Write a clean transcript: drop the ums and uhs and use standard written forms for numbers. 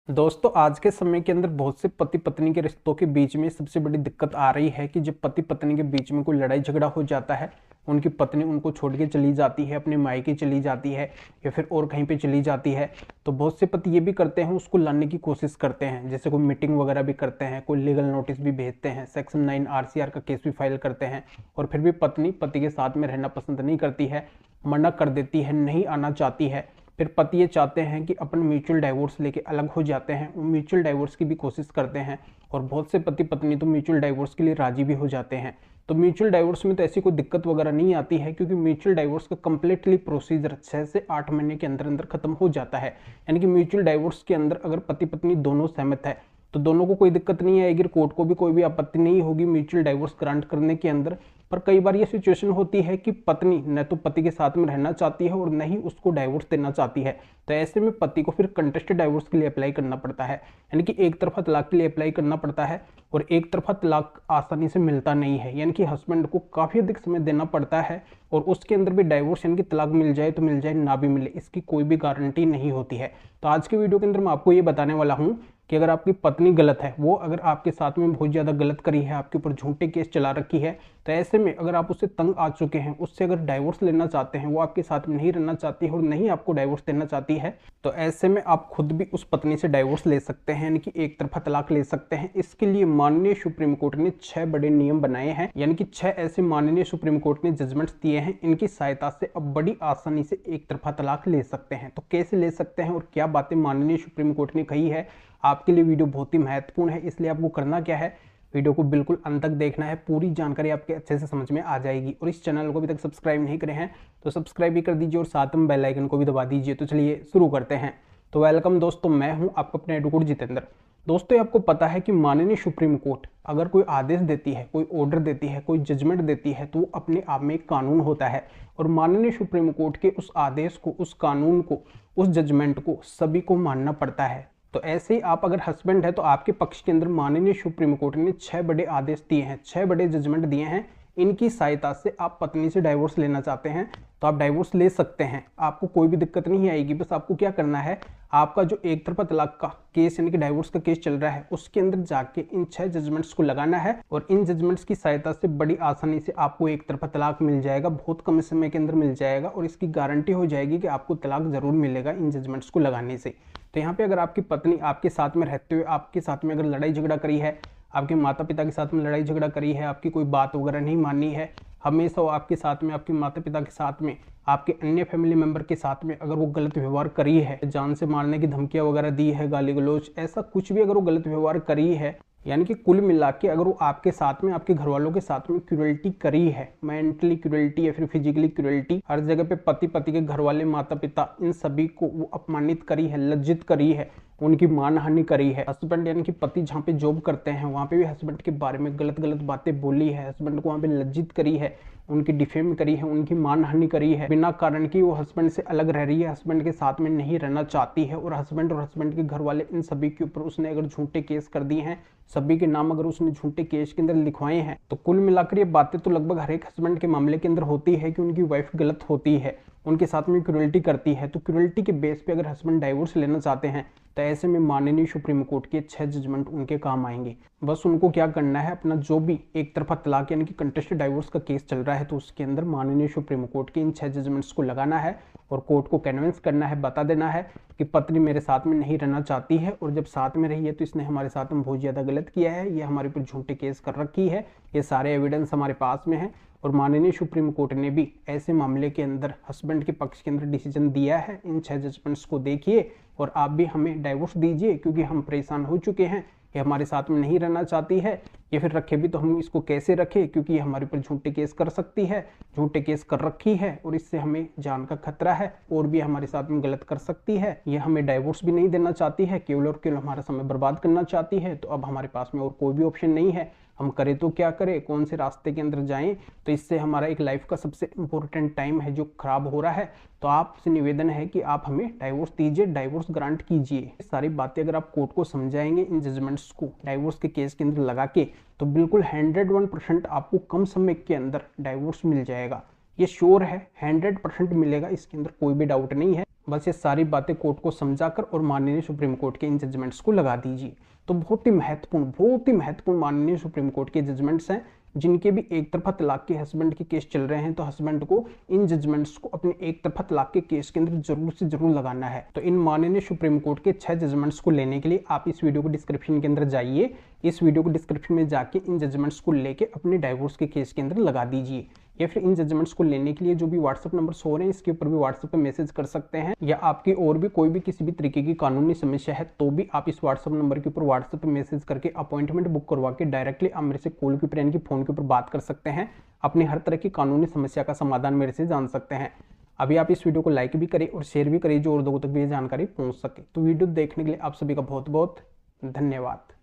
दोस्तों आज के समय के अंदर बहुत से पति पत्नी के रिश्तों के बीच में सबसे बड़ी दिक्कत आ रही है कि जब पति पत्नी के बीच में कोई लड़ाई झगड़ा हो जाता है, उनकी पत्नी उनको छोड़ के चली जाती है, अपने मायके चली जाती है या फिर और कहीं पे चली जाती है, तो बहुत से पति ये भी करते हैं, उसको लाने की कोशिश करते हैं। जैसे कोई मीटिंग वगैरह भी करते हैं, कोई लीगल नोटिस भी भेजते हैं, सेक्शन 9 RCR का केस भी फाइल करते हैं। और फिर भी पत्नी पति के साथ में रहना पसंद नहीं करती है, मना कर देती है, नहीं आना चाहती है। फिर पति ये चाहते हैं कि अपन म्यूचुअल डाइवोर्स लेके अलग हो जाते हैं, वो म्यूचुअल डाइवोर्स की भी कोशिश करते हैं। और बहुत से पति पत्नी तो म्यूचुअल डाइवोर्स के लिए राजी भी हो जाते हैं। तो म्यूचुअल डाइवोर्स में तो ऐसी कोई दिक्कत वगैरह नहीं आती है, क्योंकि म्यूचुअल डाइवोर्स का कंप्लीटली प्रोसीजर 6 से 8 महीने के अंदर अंदर खत्म हो जाता है। यानी कि म्यूचुअल डाइवोर्स के अंदर अगर पति पत्नी दोनों सहमत है तो दोनों को कोई दिक्कत नहीं आएगी, कोर्ट को भी कोई भी आपत्ति नहीं होगी म्यूचुअल डाइवोर्स ग्रांट करने के अंदर। पर कई बार ये सिचुएशन होती है कि पत्नी न तो पति के साथ में रहना चाहती है और न ही उसको डाइवोर्स देना चाहती है। तो ऐसे में पति को फिर कंटेस्टेड डाइवोर्स के लिए अप्लाई करना पड़ता है, यानी कि एक तरफा तलाक के लिए अप्लाई करना पड़ता है। और एक तरफा तलाक आसानी से मिलता नहीं है, यानी कि हस्बैंड को काफी अधिक समय देना पड़ता है। और उसके अंदर भी डाइवोर्स यानी कि तलाक मिल जाए तो मिल जाए, ना भी मिले इसकी कोई भी गारंटी नहीं होती है। तो आज के वीडियो के अंदर मैं आपको ये बताने वाला हूँ कि अगर आपकी पत्नी गलत है, वो अगर आपके साथ में बहुत ज़्यादा गलत करी है, आपके ऊपर झूठे केस चला रखी है, तो ऐसे में अगर आप उससे तंग आ चुके हैं, उससे अगर डाइवोर्स लेना चाहते हैं, वो आपके साथ में नहीं रहना चाहती है और नहीं आपको डाइवोर्स देना चाहती है, तो ऐसे में आप खुद भी उस पत्नी से डाइवोर्स ले सकते हैं, यानी कि एक तरफा तलाक ले सकते हैं। इसके लिए माननीय सुप्रीम कोर्ट ने 6 बड़े नियम बनाए हैं, यानी कि 6 ऐसे माननीय सुप्रीम कोर्ट ने जजमेंट्स दिए हैं। इनकी सहायता से अब बड़ी आसानी से एक तरफा तलाक ले सकते हैं। तो कैसे ले सकते हैं और क्या बातें माननीय सुप्रीम कोर्ट ने कही है, आपके लिए वीडियो बहुत ही महत्वपूर्ण है। इसलिए आपको करना क्या है, वीडियो को बिल्कुल अंत तक देखना है, पूरी जानकारी आपके अच्छे से समझ में आ जाएगी। और इस चैनल को अभी तक सब्सक्राइब नहीं करे हैं तो सब्सक्राइब भी कर दीजिए और साथ में बेल आइकन को भी दबा दीजिए। तो चलिए शुरू करते हैं। तो वेलकम दोस्तों, मैं हूं आपका अपने एडवोकेट जितेंद्र। दोस्तों आपको पता है कि माननीय सुप्रीम कोर्ट अगर कोई आदेश देती है, कोई ऑर्डर देती है, कोई जजमेंट देती है, तो वो अपने आप में एक कानून होता है। और माननीय सुप्रीम कोर्ट के उस आदेश को, उस कानून को, उस जजमेंट को सभी को मानना पड़ता है। तो ऐसे ही आप अगर हस्बैंड है तो आपके पक्ष के अंदर माननीय सुप्रीम कोर्ट ने 6 बड़े आदेश दिए हैं, 6 बड़े जजमेंट दिए हैं। इनकी सहायता से आप पत्नी से डाइवोर्स लेना चाहते हैं तो आप डाइवोर्स ले सकते हैं, आपको कोई भी दिक्कत नहीं आएगी। बस आपको क्या करना है, आपका जो एक तरफा तलाक का केस यानी कि डाइवोर्स का केस चल रहा है, उसके अंदर जाके इन 6 जजमेंट्स को लगाना है। और इन जजमेंट्स की सहायता से बड़ी आसानी से आपको एक तरफा तलाक मिल जाएगा, बहुत कम समय के अंदर मिल जाएगा। और इसकी गारंटी हो जाएगी कि आपको तलाक जरूर मिलेगा इन जजमेंट्स को लगाने से। तो यहाँ पे अगर आपकी पत्नी आपके साथ में रहते हुए आपके साथ में अगर लड़ाई झगड़ा करी है, आपके माता पिता के साथ में लड़ाई झगड़ा करी है, आपकी कोई बात वगैरह नहीं मानी है, हमेशा वो आपके साथ में, आपके माता पिता के साथ में, आपके अन्य फैमिली मेंबर के साथ में अगर वो गलत व्यवहार करी है, जान से मारने की धमकियां वगैरह दी है, गाली गलौज, ऐसा कुछ भी अगर वो गलत व्यवहार करी है, यानी कि कुल मिला के अगर वो आपके साथ में, आपके घर वालों के साथ में क्रूरल्टी करी है, मेंटली क्रूरल्टी या फिर फिजिकली क्रूरल्टी, हर जगह पे पति के घर वाले, माता पिता, इन सभी को वो अपमानित करी है, लज्जित करी है, उनकी मानहानि करी है। हस्बैंड यानी कि पति जहाँ पे जॉब करते हैं वहाँ पे भी हस्बैंड के बारे में गलत गलत बातें बोली है, हस्बैंड को वहाँ पे लज्जित करी है, उनकी डिफेम करी है, उनकी मानहानि करी है, बिना कारण की वो हस्बैंड से अलग रह रही है, हस्बैंड के साथ में नहीं रहना चाहती है। और हस्बैंड के घर वाले, इन सभी के ऊपर उसने अगर झूठे केस कर दिए हैं, सभी के नाम अगर उसने झूठे केस के अंदर लिखवाए हैं, तो कुल मिलाकर ये बातें तो लगभग हर एक हस्बैंड के मामले के अंदर होती है कि उनकी वाइफ गलत होती है, उनके साथ में क्रूरल्टी करती है। तो क्रूरल्टी के बेस पे अगर हस्बैंड डाइवोर्स लेना चाहते हैं तो ऐसे में माननीय सुप्रीम कोर्ट के 6 जजमेंट उनके काम आएंगे। बस उनको क्या करना है, अपना जो भी एक तरफा तलाक यानी कि कंटेस्टेड डाइवोर्स का केस चल रहा है, तो उसके अंदर माननीय सुप्रीम कोर्ट के इन 6 जजमेंट्स को लगाना है और कोर्ट को कन्विंस करना है, बता देना है कि पत्नी मेरे साथ में नहीं रहना चाहती है, और जब साथ में रही है तो इसने हमारे साथ में बहुत ज़्यादा गलत किया है, ये हमारे ऊपर झूठे केस कर रखी है, ये सारे एविडेंस हमारे पास में है। और माननीय सुप्रीम कोर्ट ने भी ऐसे मामले के अंदर हस्बैंड के पक्ष के अंदर डिसीजन दिया है। इन 6 जजमेंट्स को देखिए और आप भी हमें डाइवोर्स दीजिए, क्योंकि हम परेशान हो चुके हैं, ये हमारे साथ में नहीं रहना चाहती है, या फिर रखे भी तो हम इसको कैसे रखें, क्योंकि ये हमारे ऊपर झूठे केस कर सकती है, झूठे केस कर रखी है और इससे हमें जान का खतरा है, और भी हमारे साथ में गलत कर सकती है, ये हमें डाइवोर्स भी नहीं देना चाहती है, केवल और केवल हमारा समय बर्बाद करना चाहती है। तो अब हमारे पास में और कोई भी ऑप्शन नहीं है, हम करें तो क्या करें, कौन से रास्ते के अंदर जाएं। तो इससे हमारा एक लाइफ का सबसे इंपॉर्टेंट टाइम है जो खराब हो रहा है। तो आपसे निवेदन है कि आप हमें डाइवोर्स दीजिए, डाइवोर्स ग्रांट कीजिए। सारी बातें अगर आप कोर्ट को समझाएंगे इन जजमेंट्स को डाइवोर्स के केस के अंदर लगा के, तो बिल्कुल 101% आपको कम समय के अंदर डाइवोर्स मिल जाएगा। ये श्योर है, 100% मिलेगा, इसके अंदर कोई भी डाउट नहीं है। बस ये सारी बातें कोर्ट को समझाकर और माननीय सुप्रीम कोर्ट के इन जजमेंट्स को लगा दीजिए। तो बहुत ही महत्वपूर्ण माननीय सुप्रीम कोर्ट के जजमेंट्स हैं, जिनके भी एक तरफा तलाक के हस्बैंड के केस चल रहे हैं, तो हस्बैंड को इन जजमेंट्स को अपने एक तरफा तलाक के केस के अंदर जरूर से जरूर लगाना है। तो इन माननीय सुप्रीम कोर्ट के 6 जजमेंट्स को लेने के लिए आप इस वीडियो को डिस्क्रिप्शन के अंदर जाइए, इस वीडियो को डिस्क्रिप्शन में जाके इन जजमेंट्स को लेके अपने डाइवोर्स के केस के अंदर लगा दीजिए। या फिर इन जजमेंट्स को लेने के लिए जो भी व्हाट्सएप नंबर शो रहे हैं, इसके ऊपर भी व्हाट्सएप पे मैसेज कर सकते हैं, या आपकी और भी कोई भी किसी भी तरीके की कानूनी समस्या है तो भी आप इस व्हाट्सएप नंबर के ऊपर व्हाट्सएप पे मैसेज करके अपॉइंटमेंट बुक करवा के डायरेक्टली आप मेरे से कॉल के ऊपर यानी कि फोन के ऊपर बात कर सकते हैं। अपनी हर तरह की कानूनी समस्या का समाधान मेरे से जान सकते हैं। अभी आप इस वीडियो को लाइक भी करें और शेयर भी करें, जो और लोगों तक भी ये जानकारी पहुंच सके। तो वीडियो देखने के लिए आप सभी का बहुत बहुत धन्यवाद।